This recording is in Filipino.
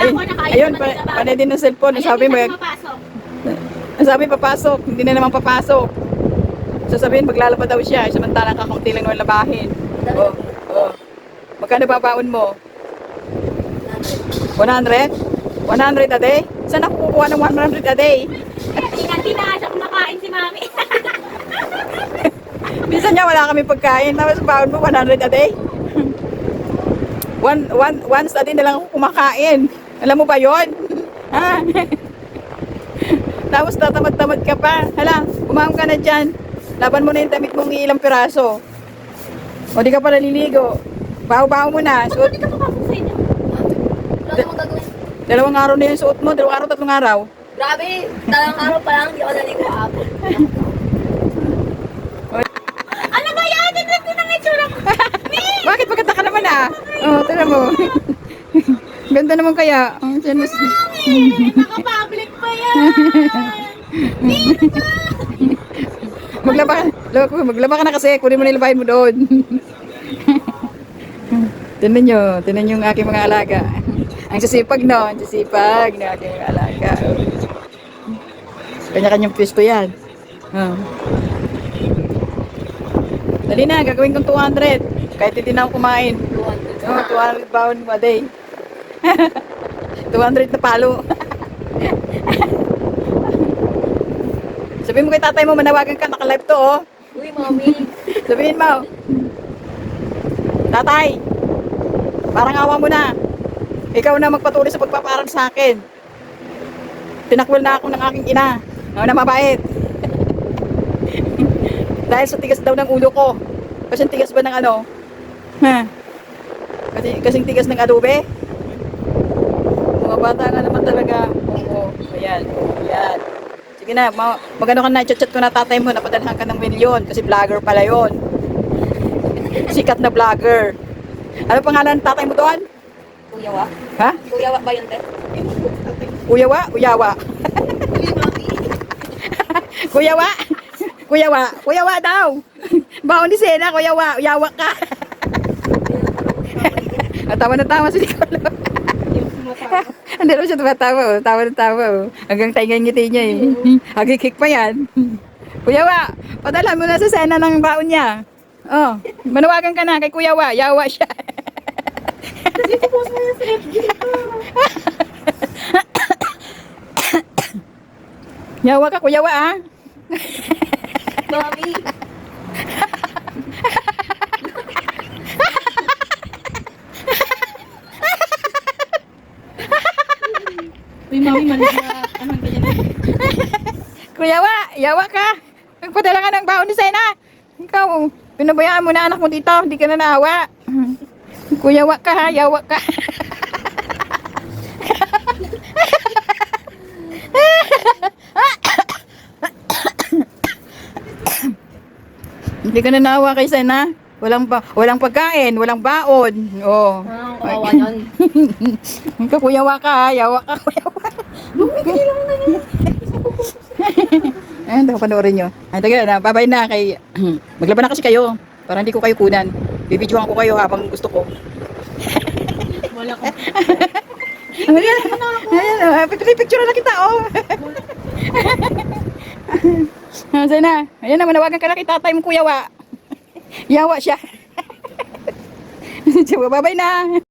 ako, ayun, panay din ng cellphone. Sabi mo, sabi papasok, hindi na naman papasok. Sasabihin, maglalaba daw siya, samantalang kakaunti lang naman labahin. Oh, oh. Magkano babaon mo? 100? 100 a day? Saan ako kukuha ng 100 a day? Hindi na siya kumakain si mami. Minsan niya wala kami pagkain, tapos baon mo 100 a day? Once a day na lang ako kumakain. Alam mo ba yon? Ha? Tapos tatamad-tamad ka pa. Hala, umahon ka na dyan. Laban mo na yung damit mong ilang piraso. O di ka pa naliligo. Baho-baho mo na. Ba't hindi ka papasok sa inyo? Wala akong gagawin. 2 araw na yung suot mo. 2 araw, 3 araw. Grabe, talang araw pa lang, hindi ako naligo hapon. Ano ba yan? Tignan ko na may tsura ko. Bakit maganda ka naman ah? Oo, tala mo. Ganda naman kaya. Oh, Naka-public pa yan. Maglaba ka na kasi. Kunin mo na ilabahin mo doon. Tinan nyo yung aking mga alaga. Ang sisipag no, ang sisipag ng aking mga alaga. Kanya-kanyang pwesto yan. Oh. Dali na, gagawin kong 200. Kahit hindi na ako kumain. 200 pound a day. 200 na palo. Sabihin mo kay tatay mo, manawagan ka, naka-live to oh. Uy, mami. Sabihin mo, tatay, parang awa mo na. Ikaw na magpatuloy sa pagpaparang sa akin. Tinakwil na ako ng aking ina. Ako na mabait. Dahil sa tigas daw ng ulo ko. Kasing tigas ba ng ano? Ha? Kasing tigas ng adobe? Mga bata nga naman talaga. Oo, ayan. Ayan. Sige na, magano ka na, chat-chat ko na tatay mo, napadalhan ka ng milyon. Kasi vlogger pala yon. Sikat na vlogger. Ano pangalan ng tatay mo doon? Kuyawa? Ha? Kuyawa ba yun, te? Uyawa? Uyawa. Uy, mami. Kuyawa? Kuyawa? Kuyawa daw. Baon ni Sena, kuyawa. Uyawa ka. Tawa na tawa si Nicolo. Hindi naman siya tumatawa. Oh. Tawa na tawa. Oh. Hanggang tayo ngiti niya eh. Hagikik pa yan. Kuyawa, padala mo na sa Sena ng baon niya. Oh, manawagan ka na kay Kuyawa. Yawa siya. Dito po sa yung FB dito. Yawa ka, Kuyawa ah. Mami. Uy, mami, maliga. Anong ganyan? Kuyawa, yawa ka. Nagpadala ka ng baon ni Sena. Ikaw, pinabayaan mo na anak mo dito. Hindi ka na naawa. Kuyawa ka ha, yawa ka. Hindi ka na naawa kay Sena. Walang pagkain, walang baon. Oh. Kawawa yan. Ikaw, kuyawa ka ha, yawa ka, kuyawa. Ayun, panoorin nyo. Ay, tagal na, babay na kay... Maglaban na kasi kayo, para hindi ko kayo kunan. Bibidyohan ko kayo habang gusto ko. Wala ko. Ayan, picture na kita, oh. Sana, ayan na, manawagan ka na kay tatay mo, kuyawa. Yawa siya. Babay na.